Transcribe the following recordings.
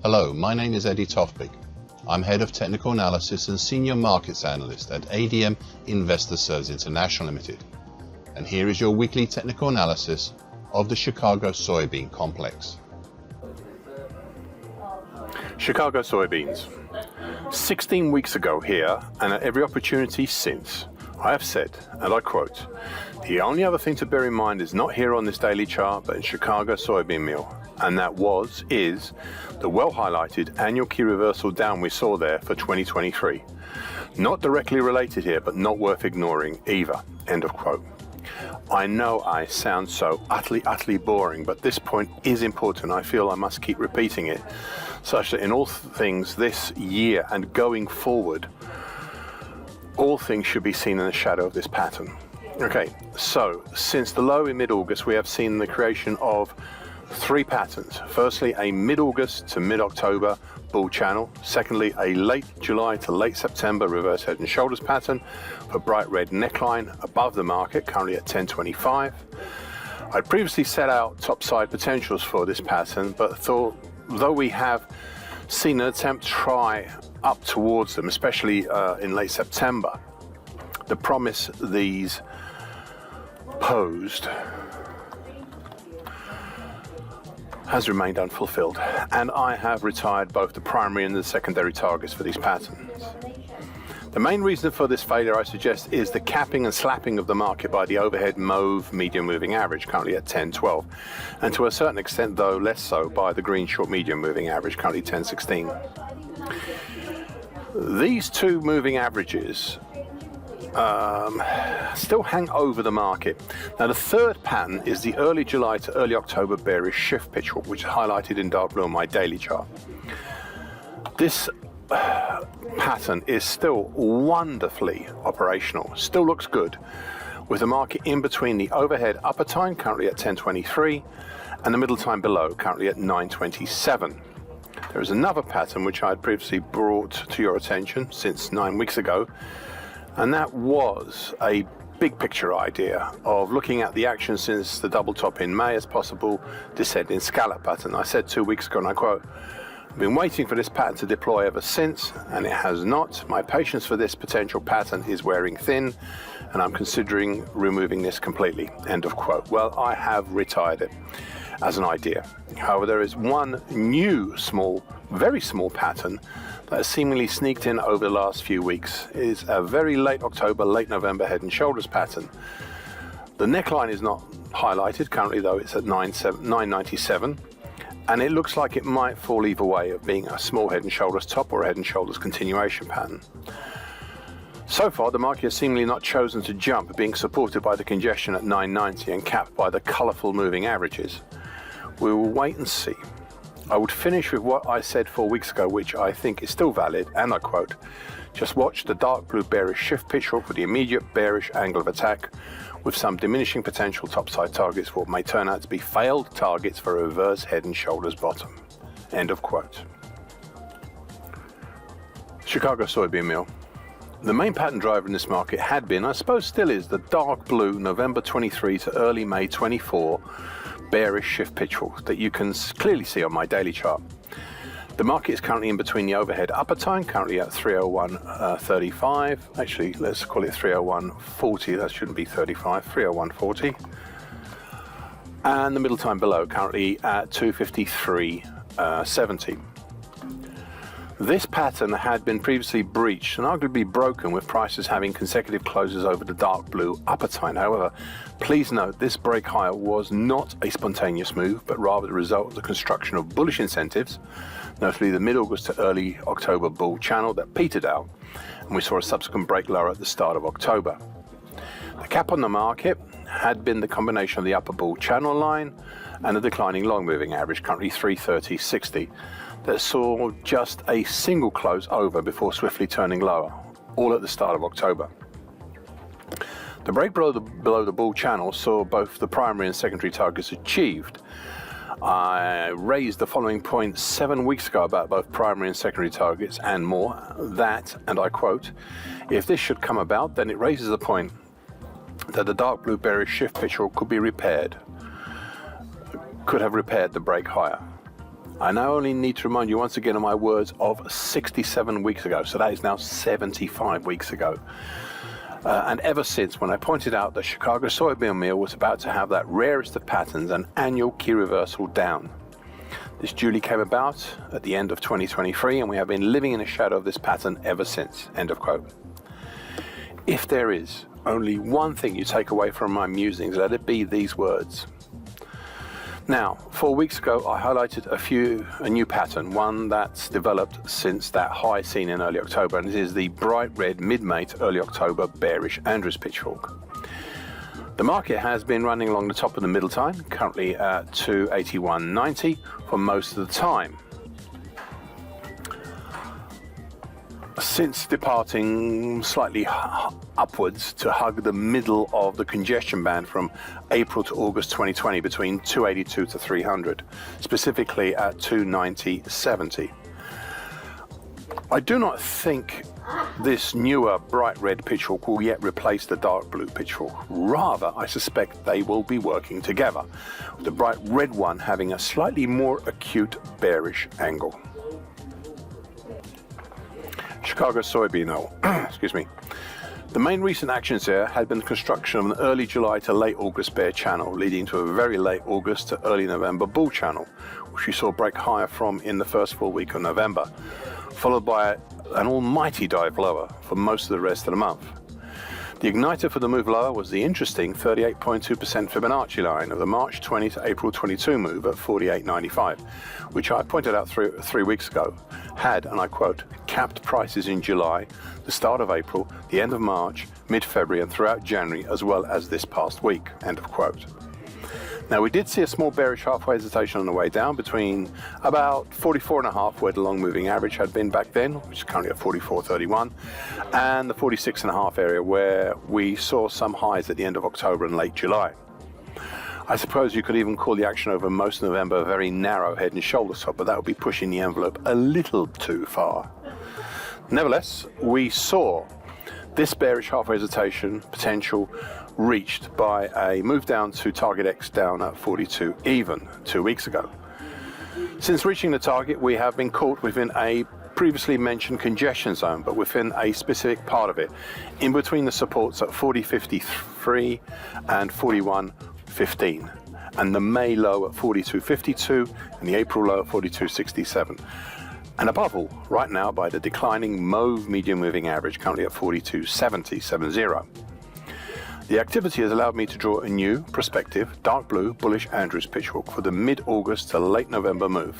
Hello, my name is Eddie Tofpik. I'm Head of Technical Analysis and Senior Markets Analyst at ADM Investor Services International Limited. And here is your weekly technical analysis of the Chicago soybean complex. Chicago soybeans. 16 weeks ago here, and at every opportunity since, I have said, and I quote, "The only other thing to bear in mind is not here on this daily chart, but in Chicago soybean meal." And that is the well-highlighted annual key reversal down we saw there for 2023. Not directly related here, but not worth ignoring either. End of quote. I know I sound so utterly boring, but this point is important. I feel I must keep repeating it, such that in all things this year and going forward, all things should be seen in the shadow of this pattern. Okay, so since the low in mid-August, we have seen the creation of three patterns. Firstly, a mid-August to mid-October bull channel. Secondly, a late July to late September reverse head and shoulders pattern for bright red neckline above the market, currently at 10.25. I previously set out topside potentials for this pattern, but thought, though we have seen an attempt to try up towards them, especially in late September, the promise these posed has remained unfulfilled, and I have retired both the primary and the secondary targets for these patterns. The main reason for this failure, I suggest, is the capping and slapping of the market by the overhead mauve medium moving average, currently at 10.12, and to a certain extent, though less so, by the green short medium moving average, currently 10.16. These two moving averages still hang over the market. Now, the third pattern is the early July to early October bearish shift pitch, which is highlighted in dark blue on my daily chart. This pattern is still wonderfully operational, still looks good, with the market in between the overhead upper time, currently at 10.23, and the middle time below, currently at 9.27. There is another pattern which I had previously brought to your attention since 9 weeks ago, and that was a big picture idea of looking at the action since the double top in May as possible descending scallop pattern. I said 2 weeks ago, and I quote, "I've been waiting for this pattern to deploy ever since, and it has not. My patience for this potential pattern is wearing thin, and I'm considering removing this completely." End of quote. Well, I have retired it as an idea. However, there is one new very small pattern that has seemingly sneaked in over the last few weeks. It is a very late October, late November head and shoulders pattern. The neckline is not highlighted currently, though it's at 9.97, and it looks like it might fall either way of being a small head and shoulders top or a head and shoulders continuation pattern. So far, the market has seemingly not chosen to jump, being supported by the congestion at 9.90 and capped by the colourful moving averages. We will wait and see. I would finish with what I said 4 weeks ago, which I think is still valid, and I quote, "Just watch the dark blue bearish shift pitch for the immediate bearish angle of attack, with some diminishing potential topside targets for what may turn out to be failed targets for a reverse head and shoulders bottom." End of quote. Chicago soybean meal. The main pattern driver in this market had been, I suppose still is, the dark blue November 23 to early May 24 bearish shift pitch that you can clearly see on my daily chart. The market is currently in between the overhead upper time, currently at 301.35. Actually, let's call it 301.40. That shouldn't be 35, 301.40. And the middle time below, currently at 253.70. This pattern had been previously breached and arguably broken, with prices having consecutive closes over the dark blue upper time. However, please note this break higher was not a spontaneous move, but rather the result of the construction of bullish incentives, notably the mid-August to early October bull channel that petered out, and we saw a subsequent break lower at the start of October. The cap on the market had been the combination of the upper bull channel line and a declining long moving average, currently 330.60, that saw just a single close over before swiftly turning lower, all at the start of October. The break below the bull channel saw both the primary and secondary targets achieved. I raised the following point 7 weeks ago about both primary and secondary targets and more, that, and I quote, "If this should come about, then it raises the point that the dark blue bearish shift picture could have repaired the break higher." I now only need to remind you once again of my words of 67 weeks ago, so that is now 75 weeks ago. And ever since, when I pointed out that Chicago soybean meal was about to have that rarest of patterns, an annual key reversal down. This duly came about at the end of 2023, and we have been living in the shadow of this pattern ever since, end of quote. If there is only one thing you take away from my musings, let it be these words. Now, 4 weeks ago, I highlighted a new pattern, one that's developed since that high seen in early October, and it is the bright red mid-May to early October bearish Andrews pitchfork. The market has been running along the top of the middle time, currently at 281.90 for most of the time. Since departing slightly upwards to hug the middle of the congestion band from April to August 2020 between 282 to 300, specifically at 290.70. I do not think this newer bright red pitchfork will yet replace the dark blue pitchfork. Rather, I suspect they will be working together, with the bright red one having a slightly more acute bearish angle. Chicago soybean oil, excuse me. The main recent actions here had been the construction of an early July to late August bear channel, leading to a very late August to early November bull channel, which we saw break higher from in the first full week of November, followed by an almighty dive lower for most of the rest of the month. The igniter for the move lower was the interesting 38.2% Fibonacci line of the March 20 to April 22 move at 48.95, which I pointed out 3 weeks ago, had, and I quote, capped prices in July, the start of April, the end of March, mid-February and throughout January, as well as this past week, end of quote. Now, we did see a small bearish halfway hesitation on the way down between about 44.5, where the long moving average had been back then, which is currently at 44.31, and the 46.5 area, where we saw some highs at the end of October and late July. I suppose you could even call the action over most of November a very narrow head and shoulder swap, but that would be pushing the envelope a little too far. Nevertheless, we saw this bearish halfway hesitation potential reached by a move down to target X down at 42 even 2 weeks ago. Since reaching the target, we have been caught within a previously mentioned congestion zone, but within a specific part of it, in between the supports at 40.53 and 41.15, and the May low at 42.52 and the April low at 42.67. And above all, right now by the declining mauve medium moving average, currently at 42.70. The activity has allowed me to draw a new, prospective, dark blue, bullish Andrews pitchfork for the mid-August to late November move.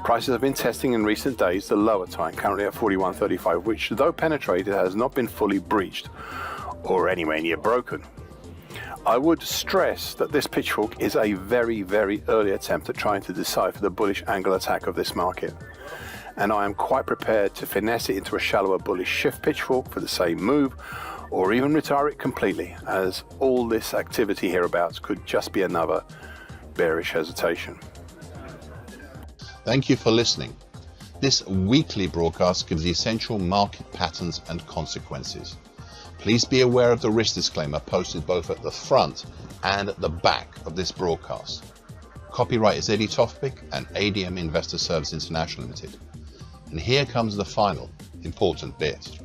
Prices have been testing in recent days the lower time, currently at 41.35, which, though penetrated, has not been fully breached or anywhere near broken. I would stress that this pitchfork is a very, very early attempt at trying to decipher the bullish angle attack of this market, and I am quite prepared to finesse it into a shallower bullish shift pitchfork for the same move, or even retire it completely, as all this activity hereabouts could just be another bearish hesitation. Thank you for listening. This weekly broadcast gives the essential market patterns and consequences. Please be aware of the risk disclaimer posted both at the front and at the back of this broadcast. Copyright is Eddie Tofpik and ADM Investor Service International Limited. And here comes the final important bit.